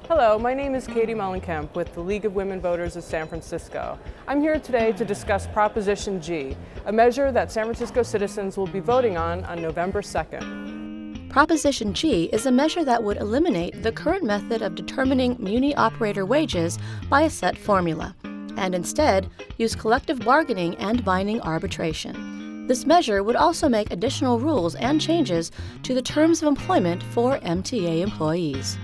Hello, my name is Katie Mellencamp with the League of Women Voters of San Francisco. I'm here today to discuss Proposition G, a measure that San Francisco citizens will be voting on November 2nd. Proposition G is a measure that would eliminate the current method of determining muni operator wages by a set formula, and instead use collective bargaining and binding arbitration. This measure would also make additional rules and changes to the terms of employment for MTA employees.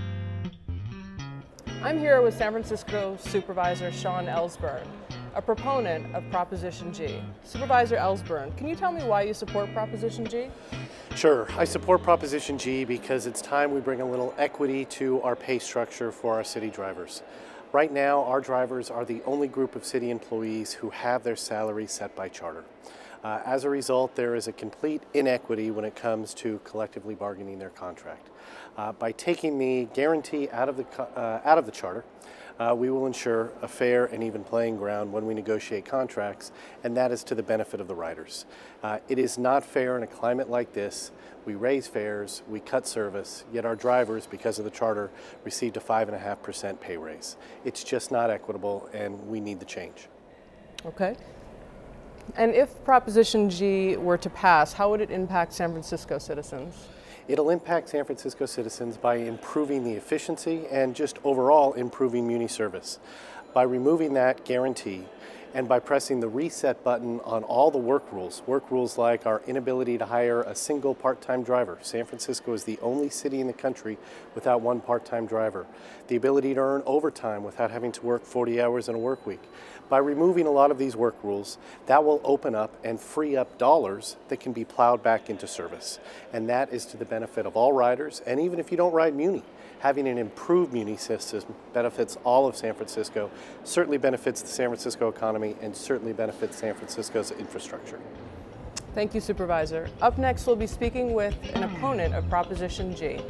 I'm here with San Francisco Supervisor Sean Ellsburn, a proponent of Proposition G. Supervisor Ellsburn, can you tell me why you support Proposition G? Sure. I support Proposition G because it's time we bring a little equity to our pay structure for our city drivers. Right now, our drivers are the only group of city employees who have their salary set by charter. As a result, there is a complete inequity when it comes to collectively bargaining their contract. By taking the guarantee out of the charter, we will ensure a fair and even playing ground when we negotiate contracts, and that is to the benefit of the riders. It is not fair in a climate like this. We raise fares, we cut service, yet our drivers, because of the charter, received a 5.5% pay raise. It's just not equitable, and we need the change. Okay. And if Proposition G were to pass, how would it impact San Francisco citizens? It'll impact San Francisco citizens by improving the efficiency and just overall improving muni service. By removing that guarantee and by pressing the reset button on all the work rules like our inability to hire a single part-time driver. San Francisco is the only city in the country without one part-time driver. The ability to earn overtime without having to work 40 hours in a work week. By removing a lot of these work rules, that will open up and free up dollars that can be plowed back into service. And that is to the benefit of all riders, and even if you don't ride Muni, having an improved Muni system benefits all of San Francisco, certainly benefits the San Francisco economy, and certainly benefits San Francisco's infrastructure. Thank you, Supervisor. Up next, we'll be speaking with an opponent of Proposition G.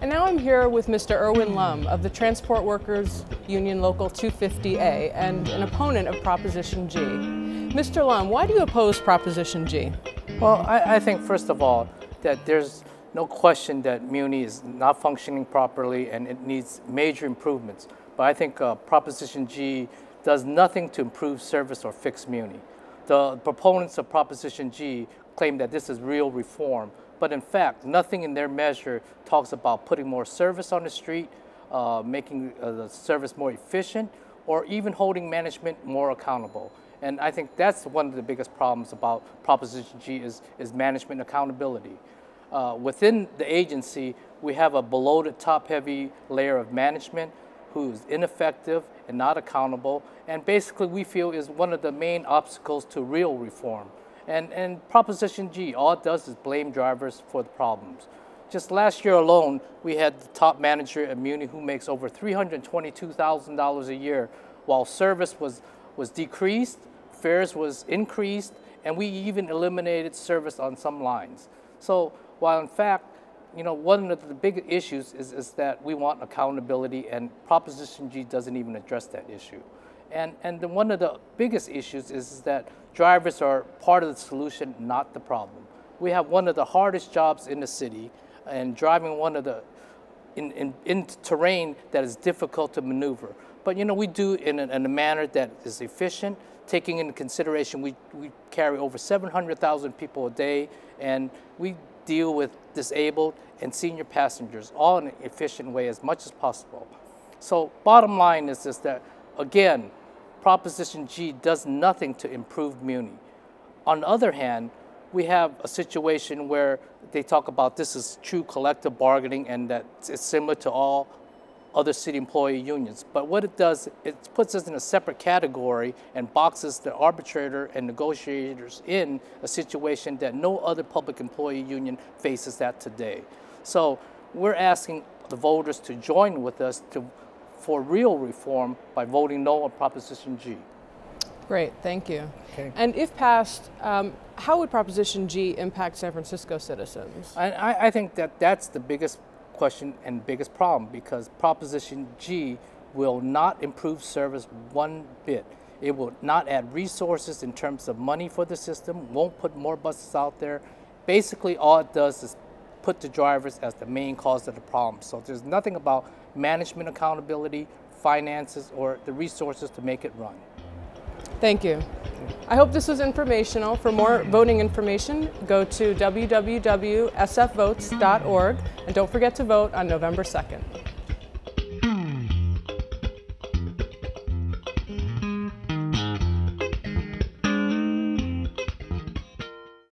And now I'm here with Mr. Erwin Lum of the Transport Workers Union Local 250A and an opponent of Proposition G. Mr. Lum, why do you oppose Proposition G? Well, I think first of all that there's no question that Muni is not functioning properly and it needs major improvements. But I think Proposition G does nothing to improve service or fix Muni. The proponents of Proposition G claim that this is real reform. But in fact, nothing in their measure talks about putting more service on the street, making the service more efficient, or even holding management more accountable. And I think that's one of the biggest problems about Proposition G is management accountability. Within the agency, we have a below the top heavy layer of management who is ineffective and not accountable, and basically we feel is one of the main obstacles to real reform. And Proposition G, all it does is blame drivers for the problems. Just last year alone, we had the top manager at Muni who makes over $322,000 a year, while service was decreased, fares was increased, and we even eliminated service on some lines. So while in fact, you know, one of the big issues is that we want accountability, and Proposition G doesn't even address that issue. And then one of the biggest issues is that drivers are part of the solution, not the problem. We have one of the hardest jobs in the city, and driving one of the in terrain that is difficult to maneuver. But you know, we do it in a manner that is efficient, taking into consideration we carry over 700,000 people a day, and we deal with disabled and senior passengers all in an efficient way as much as possible. So bottom line is that, again, Proposition G does nothing to improve Muni. On the other hand, we have a situation where they talk about this is true collective bargaining and that it's similar to all other city employee unions. But what it does, it puts us in a separate category and boxes the arbitrator and negotiators in a situation that no other public employee union faces that today. So we're asking the voters to join with us for real reform by voting no on Proposition G. Great, thank you. Okay. And if passed, how would Proposition G impact San Francisco citizens? I think that's the biggest question and biggest problem, because Proposition G will not improve service one bit. It will not add resources in terms of money for the system, won't put more buses out there. Basically, all it does is put the drivers as the main cause of the problem. So there's nothing about management accountability, finances, or the resources to make it run. Thank you. I hope this was informational. For more voting information, go to www.sfvotes.org and don't forget to vote on November 2nd.